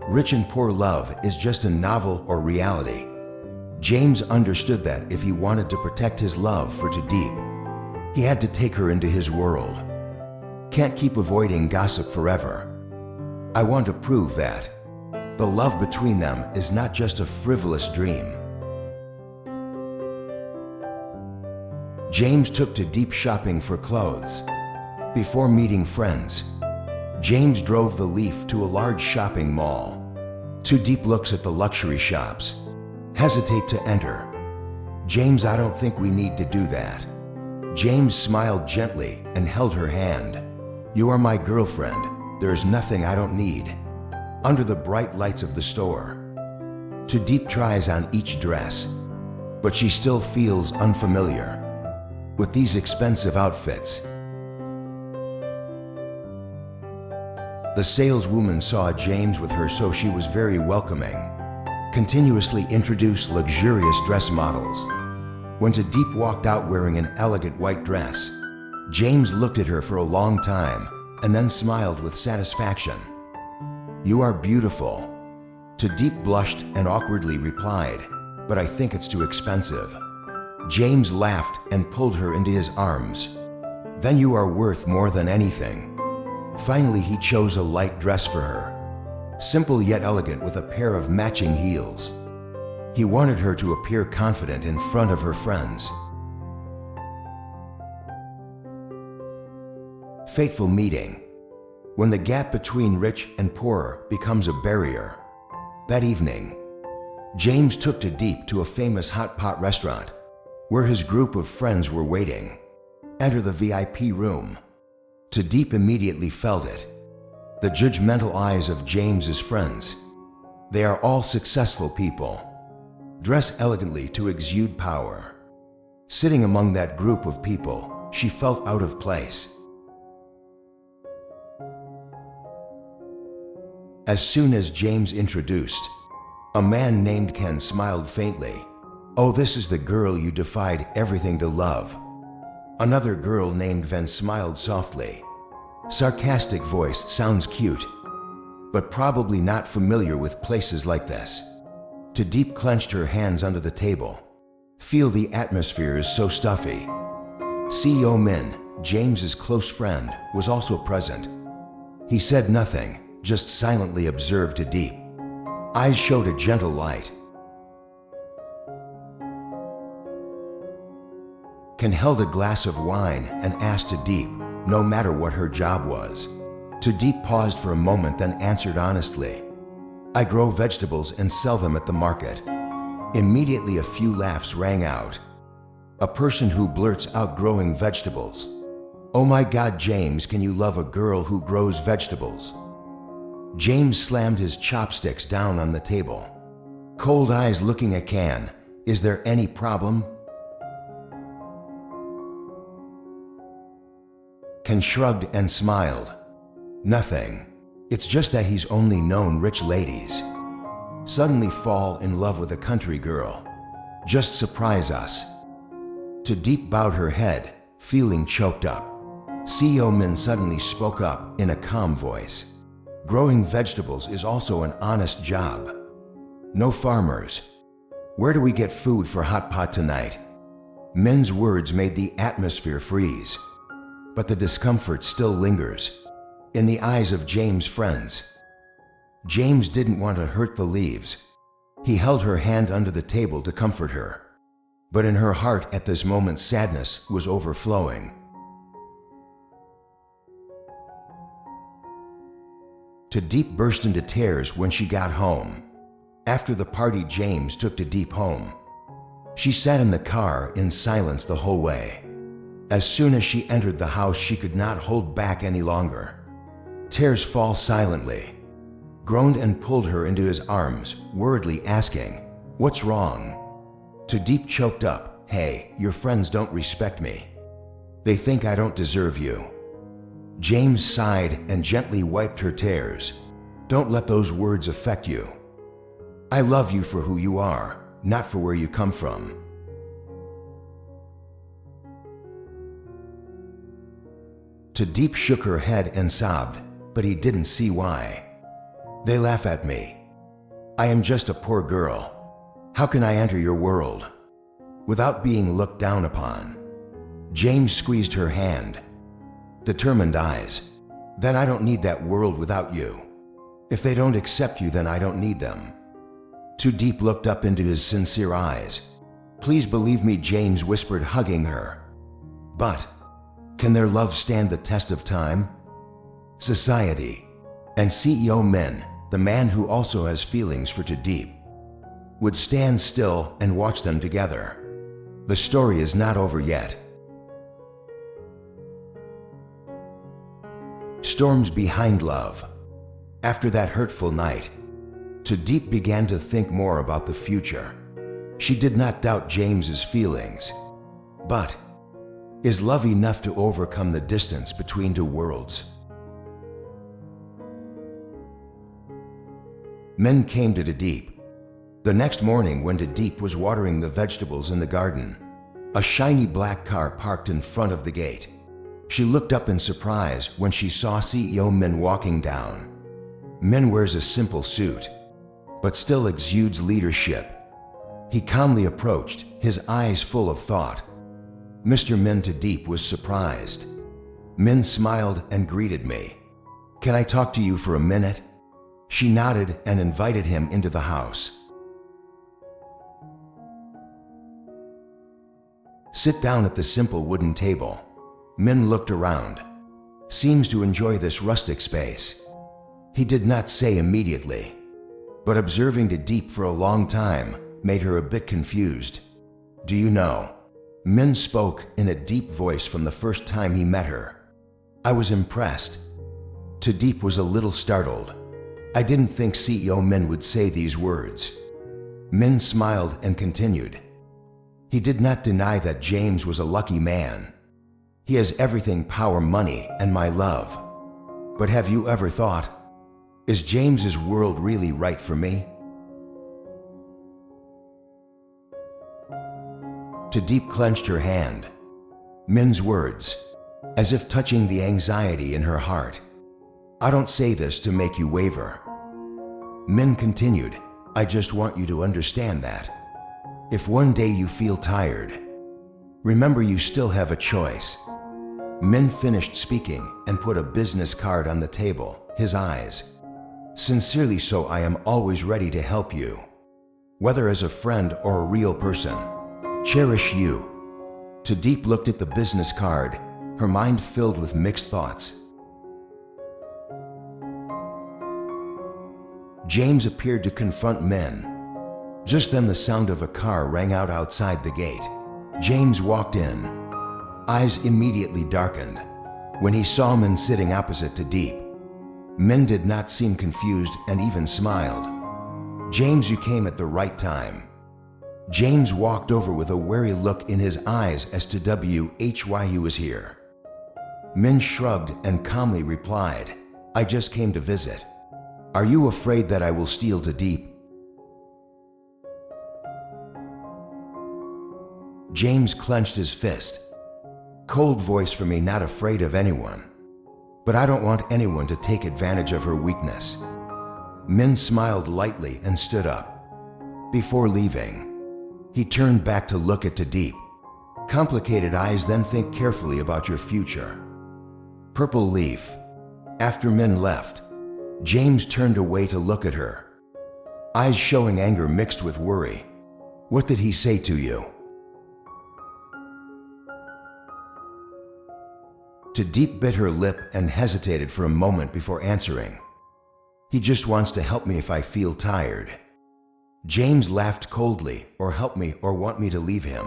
Rich and poor love is just a novel or reality. James understood that if he wanted to protect his love for Tu Diep, he had to take her into his world. Can't keep avoiding gossip forever. I want to prove that the love between them is not just a frivolous dream. James took Tu Diep shopping for clothes. Before meeting friends, James drove the Leaf to a large shopping mall. Tu Diep looks at the luxury shops, hesitate to enter. James, I don't think we need to do that. James smiled gently and held her hand. You are my girlfriend. There is nothing I don't need. Under the bright lights of the store, Tu Diep tries on each dress, but she still feels unfamiliar with these expensive outfits. The saleswoman saw James with her, so she was very welcoming, continuously introduced luxurious dress models. When Tu Diep walked out wearing an elegant white dress, James looked at her for a long time and then smiled with satisfaction. You are beautiful. Tu Diep blushed and awkwardly replied, but I think it's too expensive. James laughed and pulled her into his arms. Then you are worth more than anything. Finally, he chose a light dress for her, simple yet elegant with a pair of matching heels. He wanted her to appear confident in front of her friends. Fateful meeting. When the gap between rich and poor becomes a barrier. That evening, James took Tu Diep to a famous hot pot restaurant where his group of friends were waiting. Enter the VIP room. Tu Diep immediately felt it. The judgmental eyes of James's friends. They are all successful people, dress elegantly to exude power. Sitting among that group of people, she felt out of place. As soon as James introduced, a man named Ken smiled faintly. Oh, this is the girl you defied everything to love. Another girl named Ven smiled softly. Sarcastic voice, sounds cute, but probably not familiar with places like this. Tu Diep clenched her hands under the table. Feel the atmosphere is so stuffy. CEO Minh, James's close friend, was also present. He said nothing, just silently observed Tu Diep. Eyes showed a gentle light. Ken held a glass of wine and asked Tu Diep, no matter what her job was. Tu Diep paused for a moment, then answered honestly, I grow vegetables and sell them at the market. Immediately a few laughs rang out. A person who blurts out growing vegetables. Oh my God, James, can you love a girl who grows vegetables? James slammed his chopsticks down on the table. Cold eyes looking at Ken. Is there any problem? Ken shrugged and smiled. Nothing. It's just that he's only known rich ladies. Suddenly fall in love with a country girl. Just surprise us. Tu Diep bowed her head, feeling choked up. CEO Minh suddenly spoke up in a calm voice. Growing vegetables is also an honest job. No farmers. Where do we get food for hot pot tonight? Minh's words made the atmosphere freeze. But the discomfort still lingers in the eyes of James' friends. James didn't want to hurt the leaves. He held her hand under the table to comfort her. But in her heart at this moment, sadness was overflowing. Tu Diep burst into tears when she got home. After the party, James took Tu Diep home. She sat in the car in silence the whole way. As soon as she entered the house, she could not hold back any longer. Tears fall silently. Groaned and pulled her into his arms, worriedly asking, what's wrong? Tu Diep choked up, hey, your friends don't respect me. They think I don't deserve you. James sighed and gently wiped her tears. Don't let those words affect you. I love you for who you are, not for where you come from. Tu Diep shook her head and sobbed, but he didn't see why. They laugh at me. I am just a poor girl. How can I enter your world without being looked down upon? James squeezed her hand, determined eyes. Then I don't need that world without you. If they don't accept you, then I don't need them. Tu Diep looked up into his sincere eyes. Please believe me, James whispered, hugging her. But can their love stand the test of time? Society and CEO Minh, the man who also has feelings for Tu Diep, would stand still and watch them together. The story is not over yet. Storms behind love. After that hurtful night, Tu Diep began to think more about the future. She did not doubt James's feelings, but is love enough to overcome the distance between two worlds? Minh came to Tu Diep the next morning when Tu Diep was watering the vegetables in the garden. A shiny black car parked in front of the gate. She looked up in surprise when she saw CEO Minh walking down. Minh wears a simple suit, but still exudes leadership. He calmly approached, his eyes full of thought. Mr. Minh. Tu Diep was surprised. Minh smiled and greeted me. Can I talk to you for a minute? She nodded and invited him into the house. Sit down at the simple wooden table. Minh looked around. Seems to enjoy this rustic space. He did not say immediately, but observing Tu Diep for a long time made her a bit confused. Do you know? Minh spoke in a deep voice from the first time he met her. I was impressed. Tu Diep was a little startled. I didn't think CEO Minh would say these words. Minh smiled and continued. He did not deny that James was a lucky man. He has everything: power, money, and my love. But have you ever thought, is James's world really right for me? Tu Diep clenched her hand. Minh's words, as if touching the anxiety in her heart. I don't say this to make you waver. Minh continued, I just want you to understand that if one day you feel tired, remember you still have a choice. Minh finished speaking and put a business card on the table, his eyes. Sincerely so, I am always ready to help you, whether as a friend or a real person. Cherish you. Tu Diep looked at the business card, her mind filled with mixed thoughts. James appeared to confront Minh. Just then the sound of a car rang out outside the gate. James walked in. Eyes immediately darkened when he saw Minh sitting opposite Tu Diep. Minh did not seem confused and even smiled. James, you came at the right time. James walked over with a wary look in his eyes as to why he was here. Minh shrugged and calmly replied, I just came to visit. Are you afraid that I will steal Tu Diep? James clenched his fist. Cold voice for me, not afraid of anyone. But I don't want anyone to take advantage of her weakness. Minh smiled lightly and stood up. Before leaving, he turned back to look at Tu Diep. Complicated eyes, then think carefully about your future. Purple leaf. After Minh left, James turned away to look at her, eyes showing anger mixed with worry. What did he say to you? Tu Diep bit her lip and hesitated for a moment before answering. He just wants to help me if I feel tired. James laughed coldly. Or help me or want me to leave him?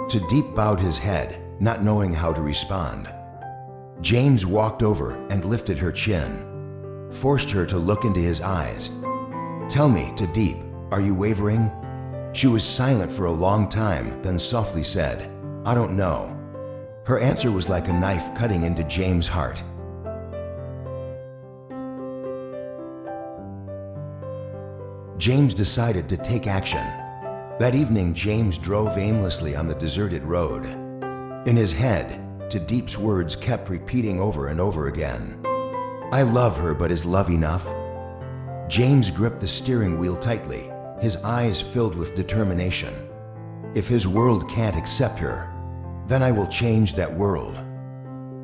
Tu Diep bowed his head, not knowing how to respond. James walked over and lifted her chin, forced her to look into his eyes. Tell me, Tu Diep, are you wavering? She was silent for a long time, then softly said, I don't know. Her answer was like a knife cutting into James' heart. James decided to take action. That evening, James drove aimlessly on the deserted road. In his head, Tu Diep's words kept repeating over and over again. I love her, but is love enough? James gripped the steering wheel tightly, his eyes filled with determination. If his world can't accept her, then I will change that world.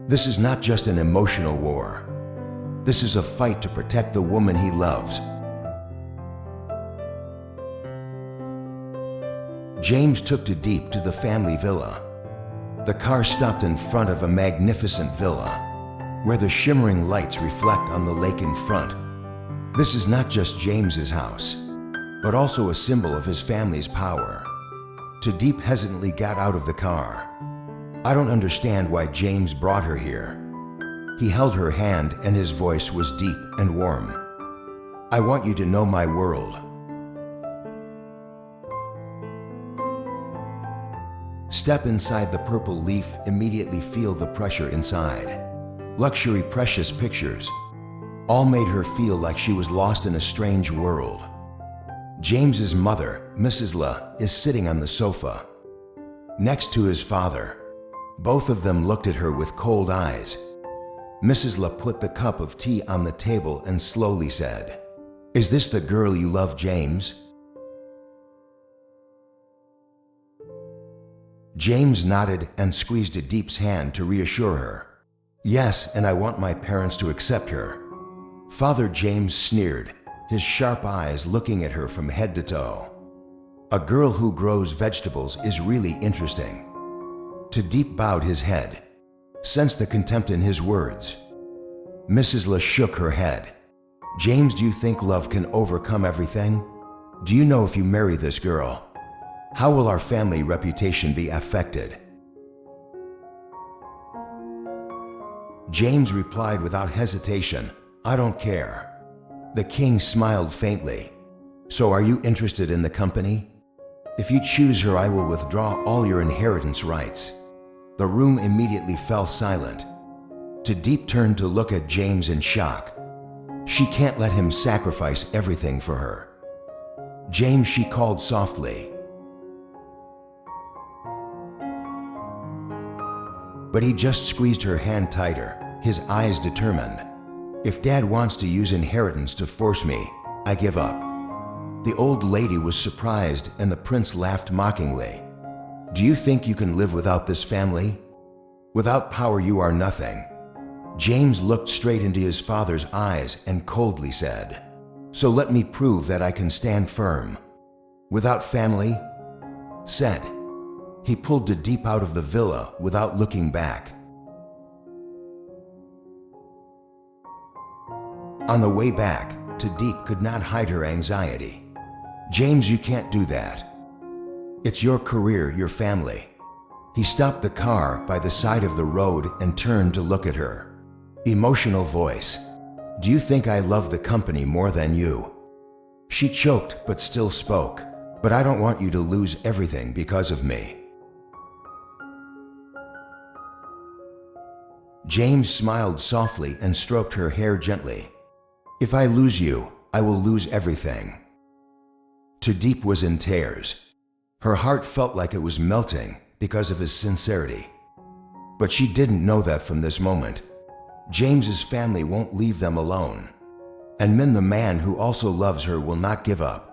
This is not just an emotional war. This is a fight to protect the woman he loves. James took Tu Diep to the family villa. The car stopped in front of a magnificent villa, where the shimmering lights reflect on the lake in front. This is not just James's house, but also a symbol of his family's power. Tu Diep hesitantly got out of the car. I don't understand why James brought her here. He held her hand and his voice was deep and warm. I want you to know my world. Step inside the purple leaf, immediately feel the pressure inside. Luxury precious pictures. All made her feel like she was lost in a strange world. James's mother, Mrs. La, is sitting on the sofa, next to his father. Both of them looked at her with cold eyes. Mrs. La put the cup of tea on the table and slowly said, "Is this the girl you love, James?" James nodded and squeezed Tu Diep's hand to reassure her. "Yes, and I want my parents to accept her." Father James sneered, his sharp eyes looking at her from head to toe. "A girl who grows vegetables is really interesting." Tu Diep bowed his head, sensed the contempt in his words. Mrs. La shook her head. "James, do you think love can overcome everything? Do you know if you marry this girl, how will our family reputation be affected?" James replied without hesitation, "I don't care." The king smiled faintly. "So are you interested in the company? If you choose her, I will withdraw all your inheritance rights." The room immediately fell silent. Tu Diep turned to look at James in shock. She can't let him sacrifice everything for her. "James," she called softly. But he just squeezed her hand tighter, his eyes determined. "If Dad wants to use inheritance to force me, I give up." The old lady was surprised and the prince laughed mockingly. "Do you think you can live without this family? Without power you are nothing." James looked straight into his father's eyes and coldly said, "So let me prove that I can stand firm. Without family?" Said. He pulled Tu Diep out of the villa without looking back. On the way back, Tu Diep could not hide her anxiety. "James, you can't do that. It's your career, your family." He stopped the car by the side of the road and turned to look at her. Emotional voice. "Do you think I love the company more than you?" She choked but still spoke. "But I don't want you to lose everything because of me." James smiled softly and stroked her hair gently. "If I lose you, I will lose everything." Tu Diep was in tears. Her heart felt like it was melting because of his sincerity. But she didn't know that from this moment. James's family won't leave them alone. And Minh, the man who also loves her, will not give up.